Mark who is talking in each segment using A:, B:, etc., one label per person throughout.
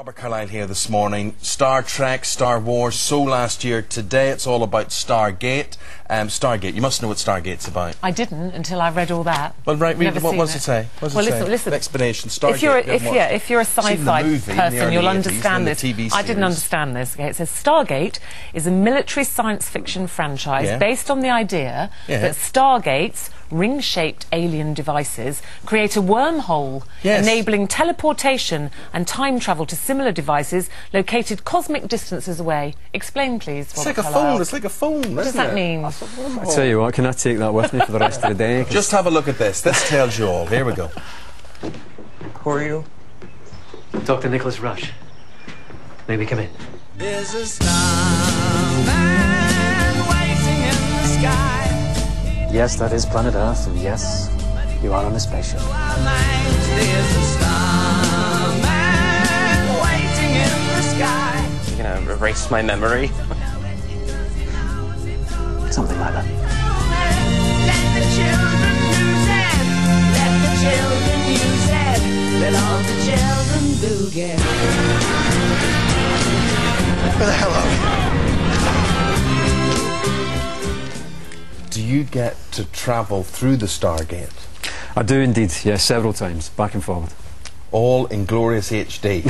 A: Robert Carlyle here this morning. Star Trek, Star Wars, so last year. Today it's all about Stargate. Stargate, you must know what Stargate's about.
B: I didn't until I read all that.
A: Well, right, what does it say?
B: Well, listen.
A: An explanation. Stargate.
B: If you're a sci-fi person, you'll understand this. I didn't understand this. Okay, it says Stargate is a military science fiction franchise based on the idea that Stargates, ring-shaped alien devices, create a wormhole enabling teleportation and time travel to similar devices located cosmic distances away. Explain, please.
A: It's like a phone. It's like a phone.
B: What does that mean?
C: I tell you what, can I take that with me for the rest of the day?
A: Just have a look at this. This tells you all. Here we go.
D: Who are you?
E: Dr. Nicholas Rush. May we come in?
F: There's a starman waiting in the sky.
E: Yes, that is planet Earth, and yes, you are on a spaceship.
F: There's a starman waiting in the sky.
D: You're gonna erase my memory?
E: Something like that.
F: Let the children use it. Let the children use it. Let all the children boogie.
A: Where the hell are we? Do you get to travel through the Stargate?
C: I do indeed, yes, several times, back and forward.
A: All in glorious HD.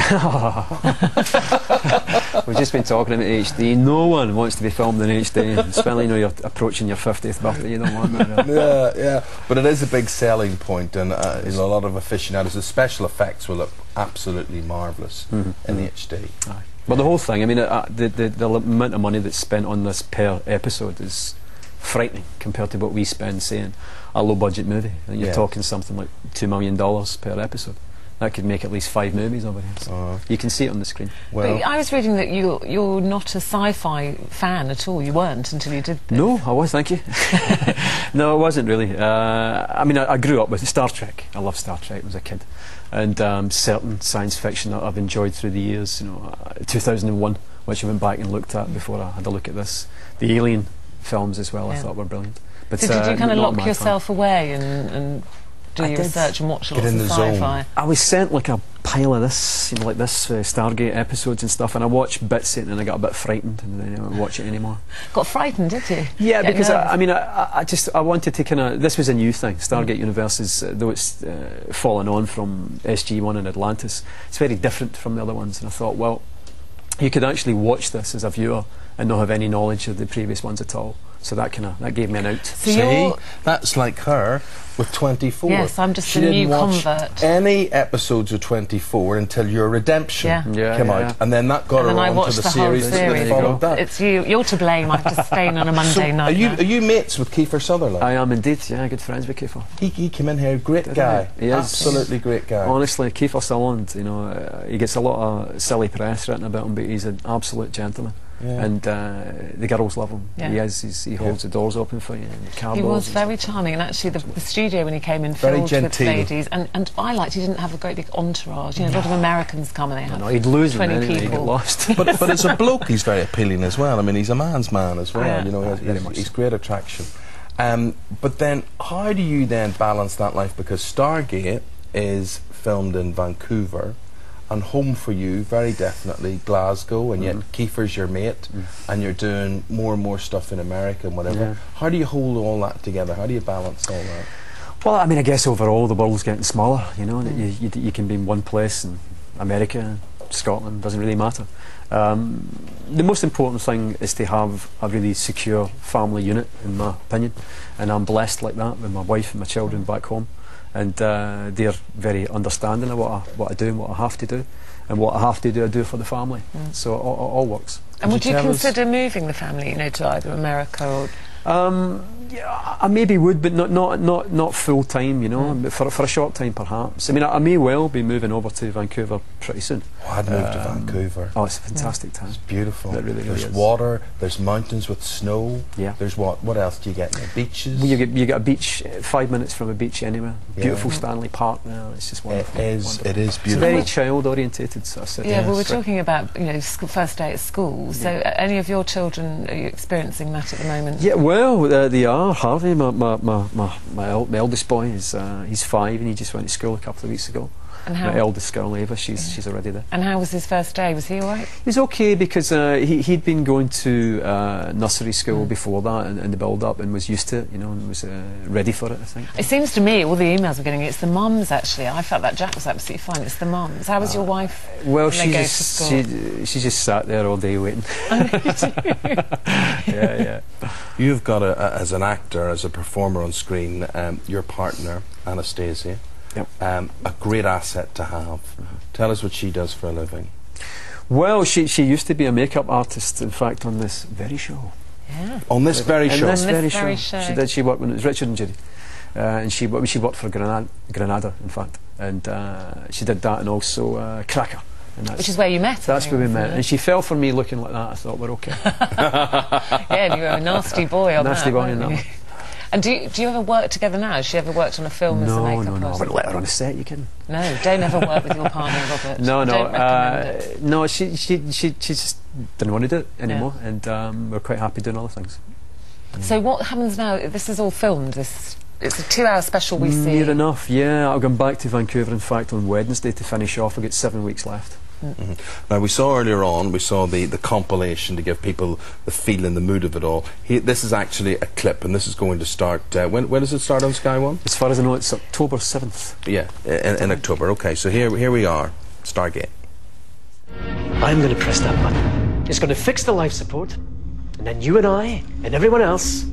C: We've just been talking about HD. No one wants to be filmed in HD, especially when you're approaching your 50th birthday. You don't want that.
A: Yeah. But it is a big selling point, and a lot of aficionados. The special effects will look absolutely marvellous in HD.
C: Aye. But the whole thing, I mean, the amount of money that's spent on this per episode is frightening compared to what we spend saying a low-budget movie. And you're talking something like $2 million per episode. That could make at least 5 movies over here. So you can see it on the screen.
B: Well, but I was reading that you're not a sci-fi fan at all. You weren't until you did this.
C: No, I was, thank you. No, I wasn't really. I mean, I grew up with Star Trek. I loved Star Trek as a kid. And certain science fiction that I've enjoyed through the years. You know, 2001, which I went back and looked at before I had a look at this. The Alien films as well, I thought were brilliant. But
B: so did you kind of lock yourself away and do your research and watch lots of sci-fi?
C: I was sent like a pile of this, you know, like this Stargate episodes and stuff, and I watched bits of it and then I got a bit frightened and then I didn't watch it anymore.
B: Got frightened, did you?
C: Yeah, because I wanted to kind of, this was a new thing. Stargate Universe is, though it's fallen on from SG-1 and Atlantis, it's very different from the other ones, and I thought, well, you could actually watch this as a viewer and not have any knowledge of the previous ones at all. So that gave me an out.
A: So see, that's like her with 24.
B: Yes, I'm just a new convert.
A: Any episodes of 24 until your Redemption came out, and then that got her on to the series that followed that.
B: It's you're to blame. I have to stay in on a Monday night.
A: Are you mates with Kiefer Sutherland?
C: I am indeed. Yeah, good friends with Kiefer.
A: He came in here, great guy. He is absolutely great guy.
C: Honestly, Kiefer Sutherland, you know, he gets a lot of silly press written about him, but he's an absolute gentleman. And the girls love him. He holds the doors open for you.
B: He was very charming, and actually the studio when he came in filled with ladies, and I liked he didn't have a great big entourage. You know, a lot of Americans come and they have
C: he'd lose
B: 20 people.
C: He'd get lost.
A: but as a bloke, he's very appealing as well. I mean, he's a man's man as well. You know, he's great attraction. But then, how do you then balance that life? Because Stargate is filmed in Vancouver. And home for you, very definitely, Glasgow, and yet Kiefer's your mate, and you're doing more and more stuff in America and whatever. How do you hold all that together? How do you balance all that?
C: Well, I mean, I guess overall the world's getting smaller, you know, you can be in one place, in America, Scotland, doesn't really matter. The most important thing is to have a really secure family unit, in my opinion, and I'm blessed like that with my wife and my children back home. And they're very understanding of what I do and what I have to do, and what I have to do, I do for the family. So it all works.
B: And would you consider moving the family, you know, to either America or?
C: Yeah, I maybe would, but not full time, you know. For a short time, perhaps. I mean, I may well be moving over to Vancouver pretty soon.
A: Oh, I'd move to Vancouver.
C: Oh, it's a fantastic town.
A: It's beautiful.
C: It really
A: there's
C: is.
A: water. There's mountains with snow.
C: Yeah.
A: There's what else do you get? Beaches.
C: Well, you get a beach 5 minutes from a beach anywhere. Beautiful Stanley Park now. It's just wonderful.
A: It is beautiful.
C: It's very child orientated. So
B: well, we're talking about, you know, first day at school. So any of your children, are you experiencing that at the moment?
C: Yeah, well, they are. Harvey, my eldest boy, he's 5 and he just went to school a couple of weeks ago.
B: And how?
C: My eldest girl, Ava, she's already there.
B: And how was his first day? Was he all right?
C: He was okay because he'd been going to nursery school before that and the build-up and was used to it, you know, and was ready for it, I think.
B: It seems to me, all the emails I'm getting, it's the mums, actually. I felt that Jack was absolutely fine. It's the mums. How was your wife?
C: Well,
B: she
C: just sat there all day waiting. Yeah.
A: You've got, as an actor, as a performer on screen, your partner, Anastasia.
C: Yep.
A: A great asset to have. Tell us what she does for a living.
C: Well, she used to be a makeup artist, in fact, on this very show.
B: Yeah.
A: On this very show?
C: On this very show. She worked when it was Richard and Judy. And she worked for Granada, in fact. And she did that and also Cracker. And
B: which is where you met.
C: That's where we met. And she fell for me looking like that. I thought, we're okay.
B: Yeah, and you were a nasty boy on
C: nasty
B: that,
C: boy on that one.
B: And do you ever work together now? Has she ever worked on a film as a makeup person?
C: No, I wouldn't let her on a set, you kidding?
B: No, don't ever work with your partner, Robert.
C: No, she just didn't want to do it anymore, and we're quite happy doing other things.
B: So what happens now? This is all filmed. It's a 2-hour special we see.
C: Near enough, yeah. I'll go back to Vancouver, in fact, on Wednesday to finish off. We've got 7 weeks left.
A: Now, we saw earlier on, we saw the compilation to give people the feel and the mood of it all. This is actually a clip, and this is going to start... when does it start on Sky One?
C: As far as I know, it's October 7th.
A: Yeah, in October. OK, so here we are, Stargate.
E: I'm going to press that button. It's going to fix the life support, and then you and I, and everyone else,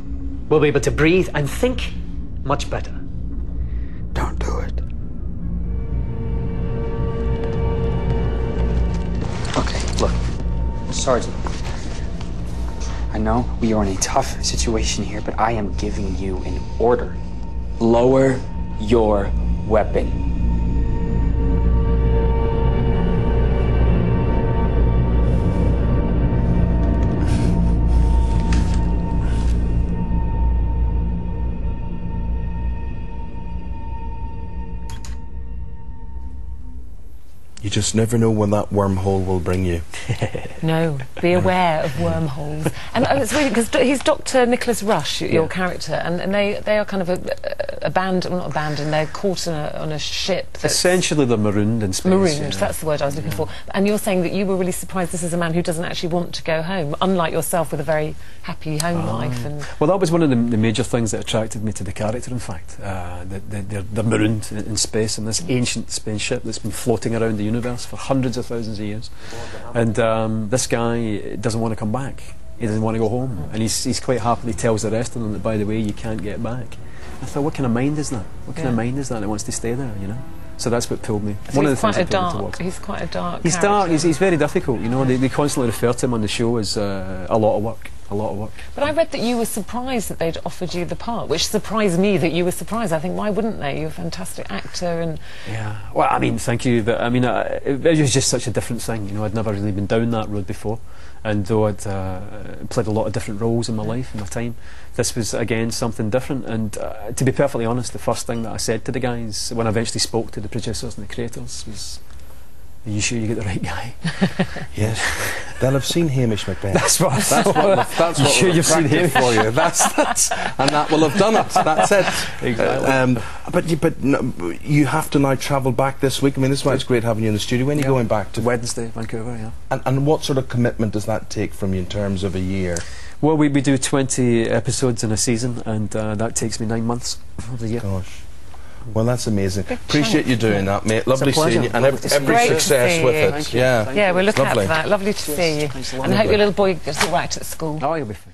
E: will be able to breathe and think much better.
A: Don't do it.
G: Okay, look, Sergeant. I know we are in a tough situation here, but I am giving you an order. Lower your weapon.
A: You just never know when that wormhole will bring you.
B: No, be aware of wormholes. And it's weird because he's Dr. Nicholas Rush, your character, and they are kind of not abandoned, they're caught on a ship.
C: Essentially they're marooned in space.
B: Marooned, that's the word I was looking for. And you're saying that you were really surprised this is a man who doesn't actually want to go home, unlike yourself with a very happy home life. And
C: well, that was one of the major things that attracted me to the character, in fact. They're marooned in space in this ancient spaceship that's been floating around the universe for hundreds of thousands of years, and this guy doesn't want to come back. He doesn't want to go home, and he's quite happily tells the rest of them that, by the way, you can't get back. I thought, what kind of mind is that? What kind of mind is that that wants to stay there, you know? So that's what pulled me.
B: So one of the things that pulled me towards. He's quite a dark.
C: He's dark. He's very difficult. You know, they constantly refer to him on the show as a lot of work. A lot of work.
B: But I read that you were surprised that they'd offered you the part, which surprised me that you were surprised. I think, why wouldn't they? You're a fantastic actor, and
C: yeah. Well, I mean, thank you. But I mean, it was just such a different thing. You know, I'd never really been down that road before, and though I'd played a lot of different roles in my life, in my time, this was again something different. And to be perfectly honest, the first thing that I said to the guys when I eventually spoke to the producers and the creators was, "Are you sure you get the right guy?"
A: Yes. They'll have seen Hamish Macbeth.
C: That's what
A: you
C: sure you've seen him
A: for you. That's and that will have done it. That's it.
C: Exactly.
A: But you have to now travel back this week. I mean, this is why it's great having you in the studio. When are you going back to?
C: Wednesday, Vancouver. Yeah.
A: And what sort of commitment does that take from you in terms of a year?
C: Well, we do 20 episodes in a season, and that takes me 9 months of the year.
A: Gosh. Well, that's amazing. Appreciate you doing that, mate. Lovely seeing you, and every success with it.
B: Yeah, we're looking out for that. Lovely to see you. And I hope your little boy gets all right at school.
C: Oh, he'll be fine.